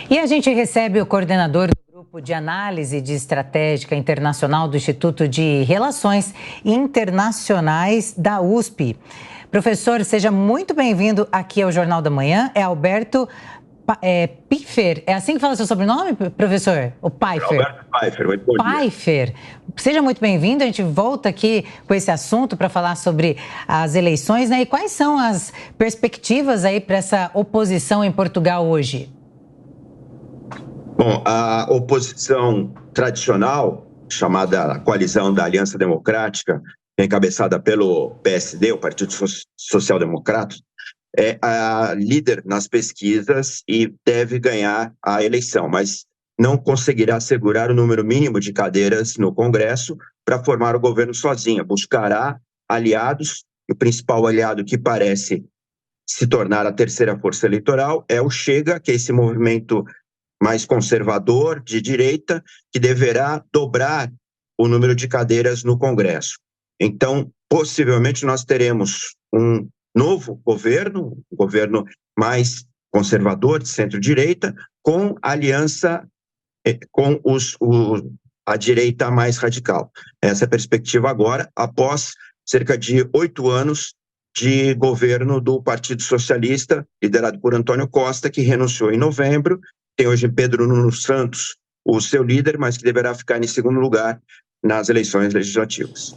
E a gente recebe o coordenador do Grupo de Análise de Estratégica Internacional do Instituto de Relações Internacionais da USP. Professor, seja muito bem-vindo aqui ao Jornal da Manhã. É Alberto Piffer. É assim que fala seu sobrenome, professor? O Piffer? Alberto Piffer, muito bom dia. Piffer. Seja muito bem-vindo. A gente volta aqui com esse assunto para falar sobre as eleições, né? E quais são as perspectivas aí para essa oposição em Portugal hoje? Bom, a oposição tradicional, chamada Coalizão da Aliança Democrática, encabeçada pelo PSD, o Partido Social Democrata, é a líder nas pesquisas e deve ganhar a eleição, mas não conseguirá assegurar o número mínimo de cadeiras no Congresso para formar o governo sozinha. Buscará aliados, e o principal aliado que parece se tornar a terceira força eleitoral é o Chega, que é esse movimento mais conservador, de direita, que deverá dobrar o número de cadeiras no Congresso. Então, possivelmente, nós teremos um novo governo, um governo mais conservador, de centro-direita, com aliança com a direita mais radical. Essa é a perspectiva agora, após cerca de 8 anos de governo do Partido Socialista, liderado por Antônio Costa, que renunciou em novembro. Tem hoje Pedro Nuno Santos, o seu líder, mas que deverá ficar em segundo lugar nas eleições legislativas.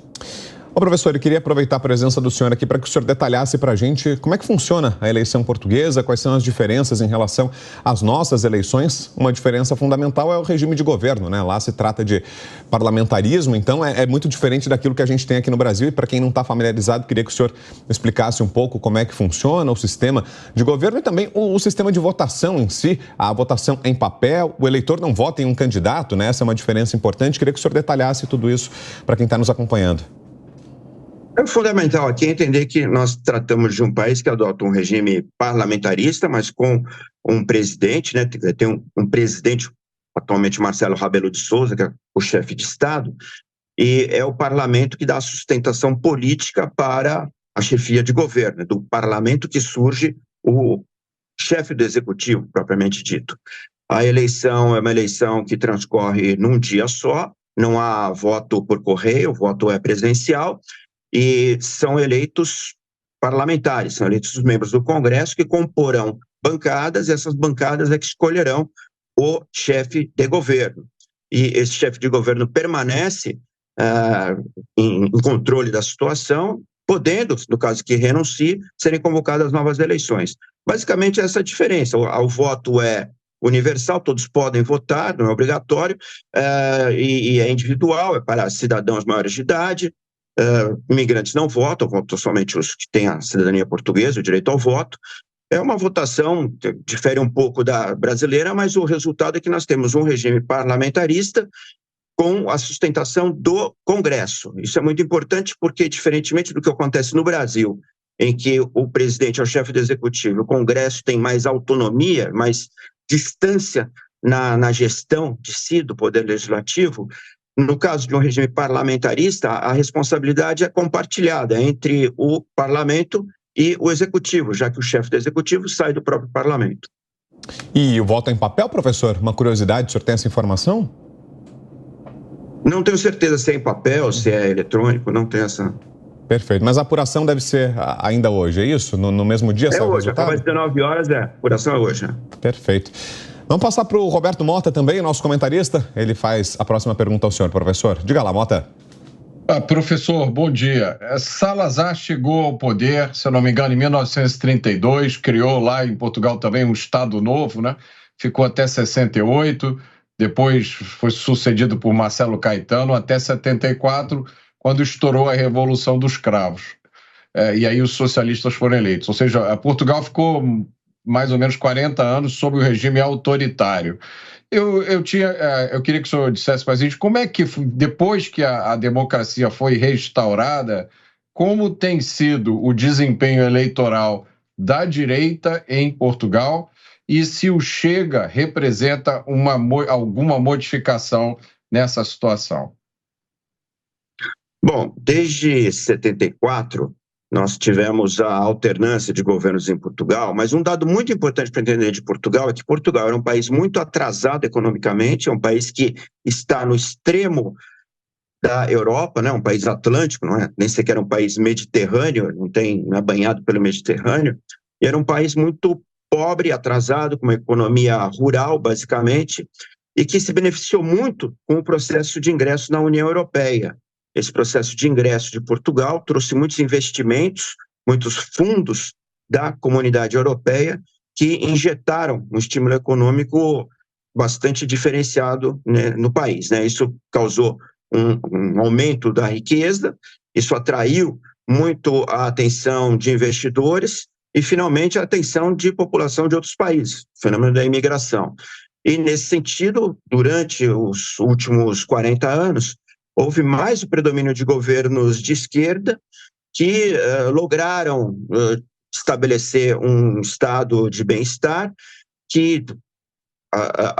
Ô, professor, eu queria aproveitar a presença do senhor aqui para que o senhor detalhasse para a gente como é que funciona a eleição portuguesa, quais são as diferenças em relação às nossas eleições. Uma diferença fundamental é o regime de governo, né? Lá se trata de parlamentarismo, então é muito diferente daquilo que a gente tem aqui no Brasil. E para quem não está familiarizado, queria que o senhor explicasse um pouco como é que funciona o sistema de governo e também o sistema de votação em si. A votação em papel, o eleitor não vota em um candidato, né? Essa é uma diferença importante. Queria que o senhor detalhasse tudo isso para quem está nos acompanhando. É fundamental aqui entender que nós tratamos de um país que adota um regime parlamentarista, mas com um presidente, né? Tem um presidente, atualmente Marcelo Rebelo de Sousa, que é o chefe de Estado, e é o parlamento que dá sustentação política para a chefia de governo, do parlamento que surge o chefe do executivo, propriamente dito. A eleição é uma eleição que transcorre num dia só, não há voto por correio, o voto é presencial, e são eleitos parlamentares, são eleitos os membros do Congresso que comporão bancadas, e essas bancadas é que escolherão o chefe de governo. E esse chefe de governo permanece em controle da situação, podendo, no caso que renuncie, serem convocadas novas eleições. Basicamente, essa é a diferença. O voto é universal, todos podem votar, não é obrigatório, e é individual, é para cidadãos maiores de idade. Imigrantes não votam somente os que têm a cidadania portuguesa, o direito ao voto. É uma votação que difere um pouco da brasileira, mas o resultado é que nós temos um regime parlamentarista com a sustentação do Congresso. Isso é muito importante porque, diferentemente do que acontece no Brasil, em que o presidente é o chefe do executivo, o Congresso tem mais autonomia, mais distância na gestão de si, do poder legislativo. No caso de um regime parlamentarista, a responsabilidade é compartilhada entre o parlamento e o executivo, já que o chefe do executivo sai do próprio parlamento. E o voto em papel, professor? Uma curiosidade, o senhor tem essa informação? Não tenho certeza se é em papel, se é eletrônico, não tenho essa... Perfeito, mas a apuração deve ser ainda hoje, é isso? No mesmo dia? É hoje, acaba às 19 horas, a apuração é hoje. Perfeito. Vamos passar para o Roberto Mota também, nosso comentarista. Ele faz a próxima pergunta ao senhor, professor. Diga lá, Mota. Professor, bom dia. Salazar chegou ao poder, se eu não me engano, em 1932, criou lá em Portugal também um Estado Novo, né? Ficou até 68, depois foi sucedido por Marcelo Caetano até 74, quando estourou a Revolução dos Cravos. E aí os socialistas foram eleitos. Ou seja, Portugal ficou mais ou menos 40 anos sob o regime autoritário. Eu queria que o senhor dissesse para a gente como é que, depois que a democracia foi restaurada, como tem sido o desempenho eleitoral da direita em Portugal e se o Chega representa alguma modificação nessa situação. Bom, desde 74, nós tivemos a alternância de governos em Portugal, mas um dado muito importante para entender de Portugal é que Portugal era um país muito atrasado economicamente, é um país que está no extremo da Europa, né, um país atlântico, não é nem sequer um país mediterrâneo, não é banhado pelo Mediterrâneo, e era um país muito pobre, atrasado, com uma economia rural, basicamente, e que se beneficiou muito com o processo de ingresso na União Europeia. Esse processo de ingresso de Portugal trouxe muitos investimentos, muitos fundos da comunidade europeia que injetaram um estímulo econômico bastante diferenciado, né, no país, né? Isso causou um aumento da riqueza, isso atraiu muito a atenção de investidores e, finalmente, a atenção de população de outros países, o fenômeno da imigração. E, nesse sentido, durante os últimos 40 anos, houve mais o predomínio de governos de esquerda que lograram estabelecer um estado de bem-estar que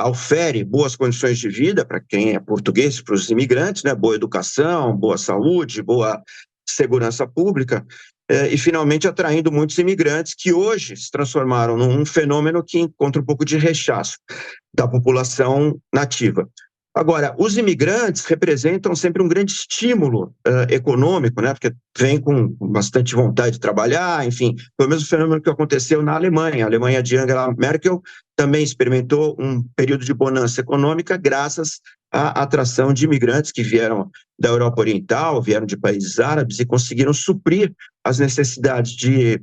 ofere boas condições de vida para quem é português, para os imigrantes, né? Boa educação, boa saúde, boa segurança pública, e finalmente atraindo muitos imigrantes que hoje se transformaram num fenômeno que encontra um pouco de rechaço da população nativa. Agora, os imigrantes representam sempre um grande estímulo econômico, né? Porque vêm com bastante vontade de trabalhar, enfim, foi o mesmo fenômeno que aconteceu na Alemanha. A Alemanha de Angela Merkel também experimentou um período de bonança econômica graças à atração de imigrantes que vieram da Europa Oriental, vieram de países árabes e conseguiram suprir as necessidades de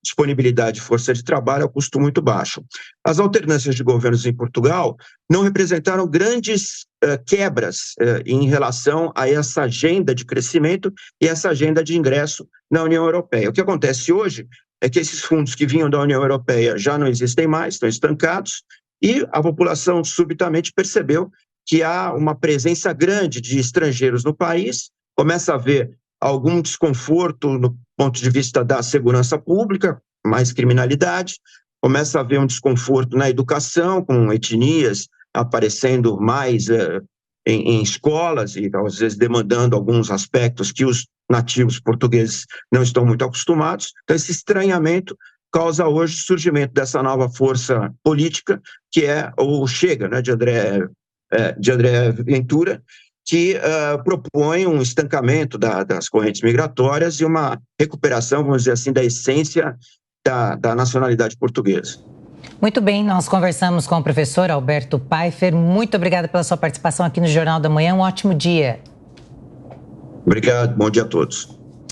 disponibilidade de força de trabalho a custo muito baixo. As alternâncias de governos em Portugal não representaram grandes quebras em relação a essa agenda de crescimento e essa agenda de ingresso na União Europeia. O que acontece hoje é que esses fundos que vinham da União Europeia já não existem mais, estão estancados, e a população subitamente percebeu que há uma presença grande de estrangeiros no país, começa a haver algum desconforto no ponto de vista da segurança pública, mais criminalidade, começa a haver um desconforto na educação, com etnias aparecendo mais em escolas e, às vezes, demandando alguns aspectos que os nativos portugueses não estão muito acostumados. Então, esse estranhamento causa hoje o surgimento dessa nova força política, que é o Chega, né, de André Ventura, que propõe um estancamento das correntes migratórias e uma recuperação, vamos dizer assim, da essência da nacionalidade portuguesa. Muito bem, nós conversamos com o professor Alberto Pfeffer. Muito obrigada pela sua participação aqui no Jornal da Manhã. Um ótimo dia. Obrigado, bom dia a todos.